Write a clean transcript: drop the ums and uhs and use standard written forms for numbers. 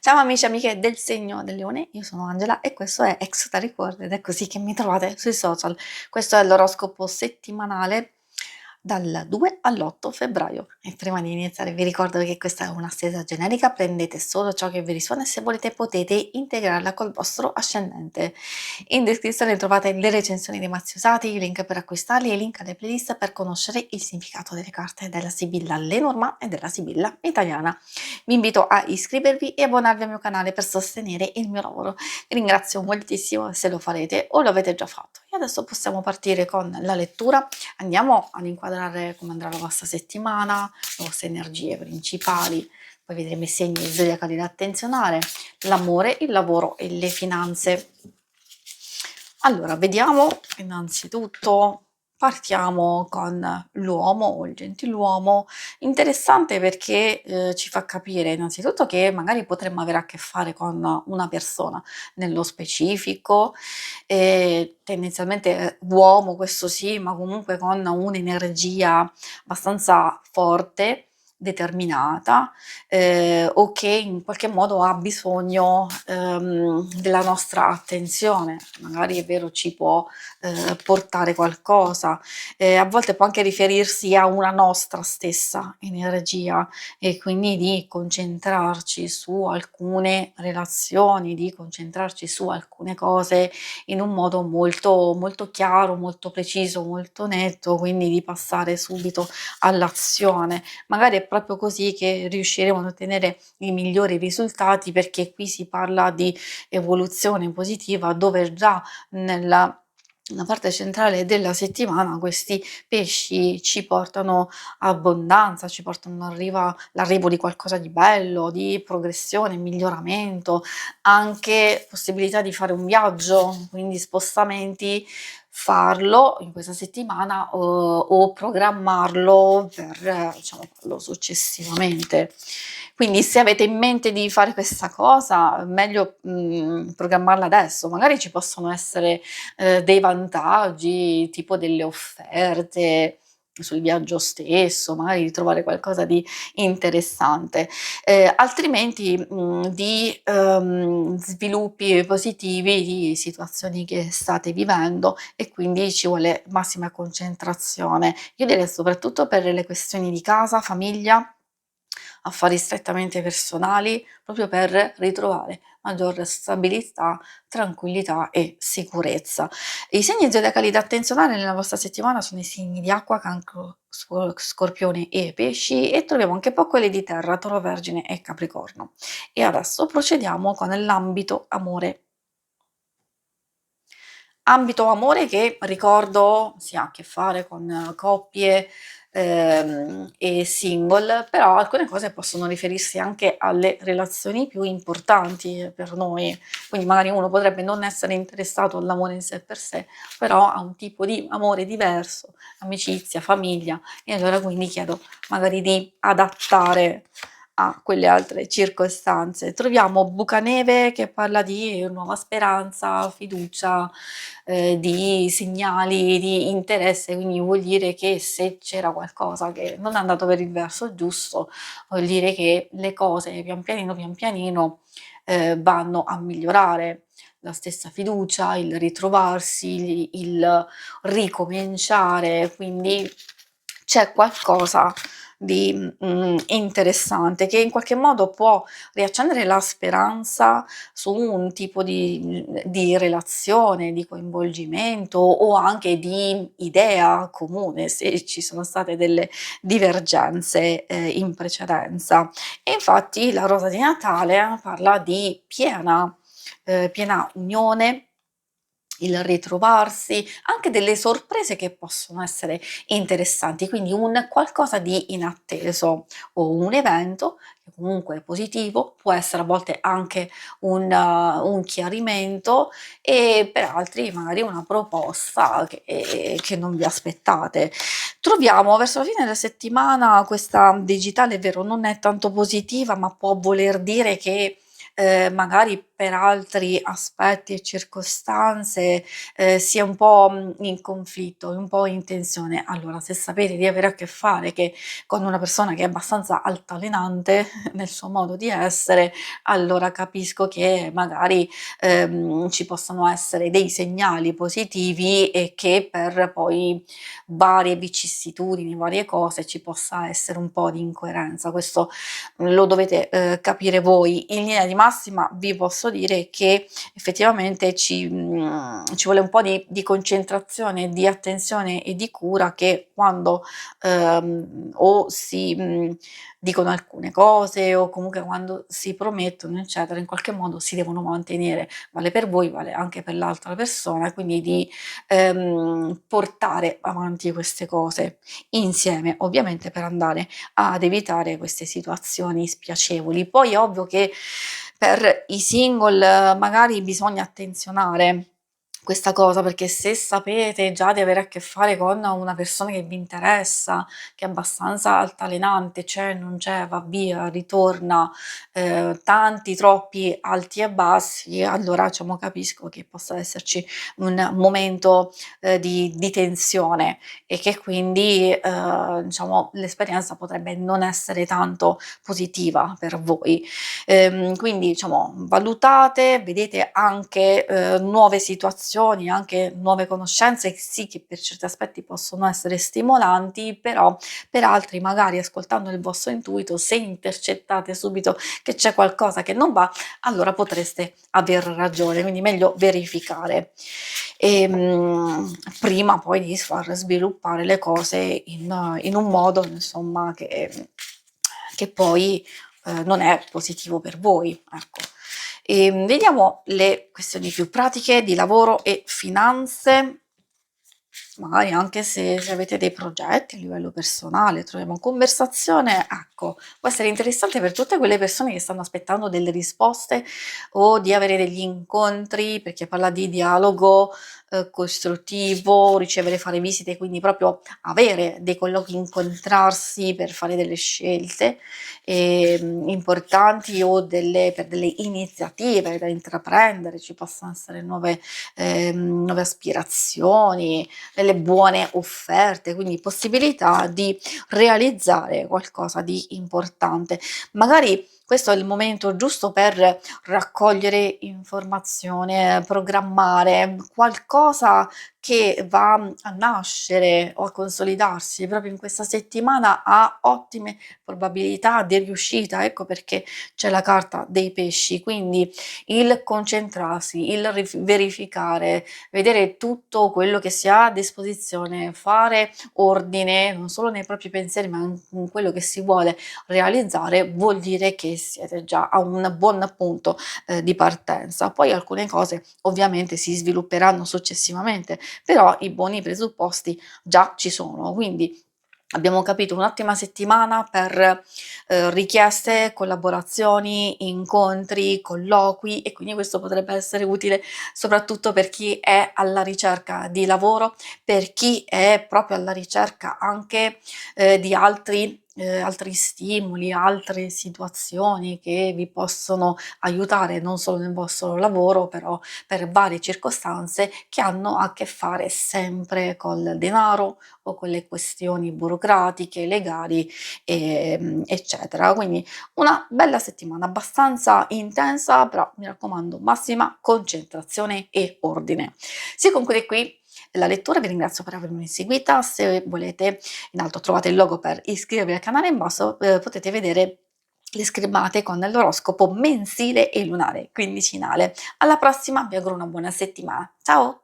Ciao amici e amiche del segno del leone, io sono Angela e questo è Exota Record ed è così che mi trovate sui social. Questo è l'oroscopo settimanale dal 2 all'8 febbraio. E prima di iniziare vi ricordo che questa è una stesa generica, prendete solo ciò che vi risuona e se volete potete integrarla col vostro ascendente. In descrizione trovate le recensioni dei mazzi usati, i link per acquistarli e i link alle playlist per conoscere il significato delle carte della Sibilla Lenormand e della Sibilla italiana. Vi invito a iscrivervi e abbonarvi al mio canale per sostenere il mio lavoro. Vi ringrazio moltissimo se lo farete o lo avete già fatto. E adesso possiamo partire con la lettura. Andiamo ad inquadrare come andrà la vostra settimana, le vostre energie principali, poi vedremo i segni zodiacali da attenzionare, l'amore, il lavoro e le finanze. Allora, vediamo innanzitutto. Partiamo con l'uomo o il gentiluomo, interessante perché ci fa capire innanzitutto che magari potremmo avere a che fare con una persona nello specifico, tendenzialmente uomo, questo sì, ma comunque con un'energia abbastanza forte, determinata, o che in qualche modo ha bisogno della nostra attenzione, magari è vero ci può portare qualcosa, a volte può anche riferirsi a una nostra stessa energia e quindi di concentrarci su alcune relazioni, di concentrarci su alcune cose in un modo molto, molto chiaro, molto preciso, molto netto, quindi di passare subito all'azione. Magari è proprio così che riusciremo ad ottenere i migliori risultati, perché qui si parla di evoluzione positiva, dove già nella parte centrale della settimana questi pesci ci portano abbondanza, ci portano l'arrivo di qualcosa di bello, di progressione, miglioramento, anche possibilità di fare un viaggio, quindi spostamenti, farlo in questa settimana o programmarlo per diciamo, farlo successivamente. Quindi se avete in mente di fare questa cosa, meglio programmarla adesso. Magari ci possono essere dei vantaggi, tipo delle offerte sul viaggio stesso, magari di trovare qualcosa di interessante, altrimenti di sviluppi positivi di situazioni che state vivendo e quindi ci vuole massima concentrazione. Io direi soprattutto per le questioni di casa, famiglia, affari strettamente personali, proprio per ritrovare maggior stabilità, tranquillità e sicurezza. I segni zodiacali da attenzionare nella vostra settimana sono i segni di acqua, cancro, scorpione e pesci, e troviamo anche poi quelli di terra, toro, vergine e capricorno. E adesso procediamo con l'ambito amore. Ambito amore che ricordo si ha a che fare con coppie e single, però alcune cose possono riferirsi anche alle relazioni più importanti per noi, quindi magari uno potrebbe non essere interessato all'amore in sé per sé, però ha un tipo di amore diverso, amicizia, famiglia, e allora quindi chiedo magari di adattare a quelle altre circostanze. Troviamo Bucaneve che parla di nuova speranza, fiducia, di segnali di interesse, quindi vuol dire che se c'era qualcosa che non è andato per il verso giusto, vuol dire che le cose pian pianino vanno a migliorare. La stessa fiducia, il ritrovarsi, il ricominciare, quindi c'è qualcosa di interessante che in qualche modo può riaccendere la speranza su un tipo di relazione, di coinvolgimento o anche di idea comune, se ci sono state delle divergenze in precedenza. E infatti la rosa di Natale parla di piena unione, il ritrovarsi, anche delle sorprese che possono essere interessanti, quindi un qualcosa di inatteso o un evento che comunque è positivo, può essere a volte anche un chiarimento e per altri magari una proposta che non vi aspettate. Troviamo verso la fine della settimana questa digitale, è vero, non è tanto positiva, ma può voler dire che magari per altri aspetti e circostanze, sia un po', in conflitto, un po' in tensione. Allora, se sapete di avere a che fare con una persona che è abbastanza altalenante nel suo modo di essere, allora capisco che magari, ci possono essere dei segnali positivi e che per poi varie vicissitudini, varie cose, ci possa essere un po' di incoerenza. Questo lo dovete, capire voi. In linea di massima vi posso dire che effettivamente ci vuole un po' di concentrazione, di attenzione e di cura che quando, o si, dicono alcune cose o comunque quando si promettono, eccetera, in qualche modo si devono mantenere. Vale per voi, vale anche per l'altra persona, e quindi di, portare avanti queste cose insieme, ovviamente per andare ad evitare queste situazioni spiacevoli. Poi è ovvio che per i single magari bisogna attenzionare questa cosa, perché se sapete già di avere a che fare con una persona che vi interessa, che è abbastanza altalenante, c'è, non c'è, va via, ritorna, tanti, troppi alti e bassi, allora diciamo capisco che possa esserci un momento, di tensione e che quindi, diciamo l'esperienza potrebbe non essere tanto positiva per voi. Quindi diciamo valutate, vedete anche, nuove situazioni, anche nuove conoscenze, sì che per certi aspetti possono essere stimolanti, però per altri magari ascoltando il vostro intuito, se intercettate subito che c'è qualcosa che non va, allora potreste aver ragione, quindi meglio verificare. Prima poi di far sviluppare le cose in un modo insomma che poi, non è positivo per voi, ecco. Vediamo le questioni più pratiche di lavoro e finanze. Magari anche se avete dei progetti a livello personale, troviamo conversazione, ecco, può essere interessante per tutte quelle persone che stanno aspettando delle risposte o di avere degli incontri, perché parla di dialogo, costruttivo, ricevere, fare visite, quindi proprio avere dei colloqui, incontrarsi per fare delle scelte, importanti o per delle iniziative da intraprendere, ci possono essere nuove aspirazioni, delle buone offerte, quindi possibilità di realizzare qualcosa di importante. Magari questo è il momento giusto per raccogliere informazione, programmare qualcosa che va a nascere o a consolidarsi proprio in questa settimana, ha ottime probabilità di riuscita. Ecco perché c'è la carta dei pesci, quindi il concentrarsi, il verificare, vedere tutto quello che si ha a disposizione, fare ordine non solo nei propri pensieri, ma anche in quello che si vuole realizzare, vuol dire che siete già a un buon punto, di partenza. Poi alcune cose ovviamente si svilupperanno successivamente, però i buoni presupposti già ci sono. Quindi abbiamo capito un'ottima settimana per, richieste, collaborazioni, incontri, colloqui, e quindi questo potrebbe essere utile soprattutto per chi è alla ricerca di lavoro, per chi è proprio alla ricerca anche, di altri stimoli, altre situazioni che vi possono aiutare non solo nel vostro lavoro, però per varie circostanze che hanno a che fare sempre col denaro o con le questioni burocratiche, legali, eccetera. Quindi una bella settimana, abbastanza intensa, però mi raccomando, massima concentrazione e ordine. Si conclude qui la lettura, vi ringrazio per avermi seguita. Se volete, in alto trovate il logo per iscrivervi al canale, in basso potete vedere le schermate con l'oroscopo mensile e lunare quindicinale. Alla prossima, vi auguro una buona settimana. Ciao!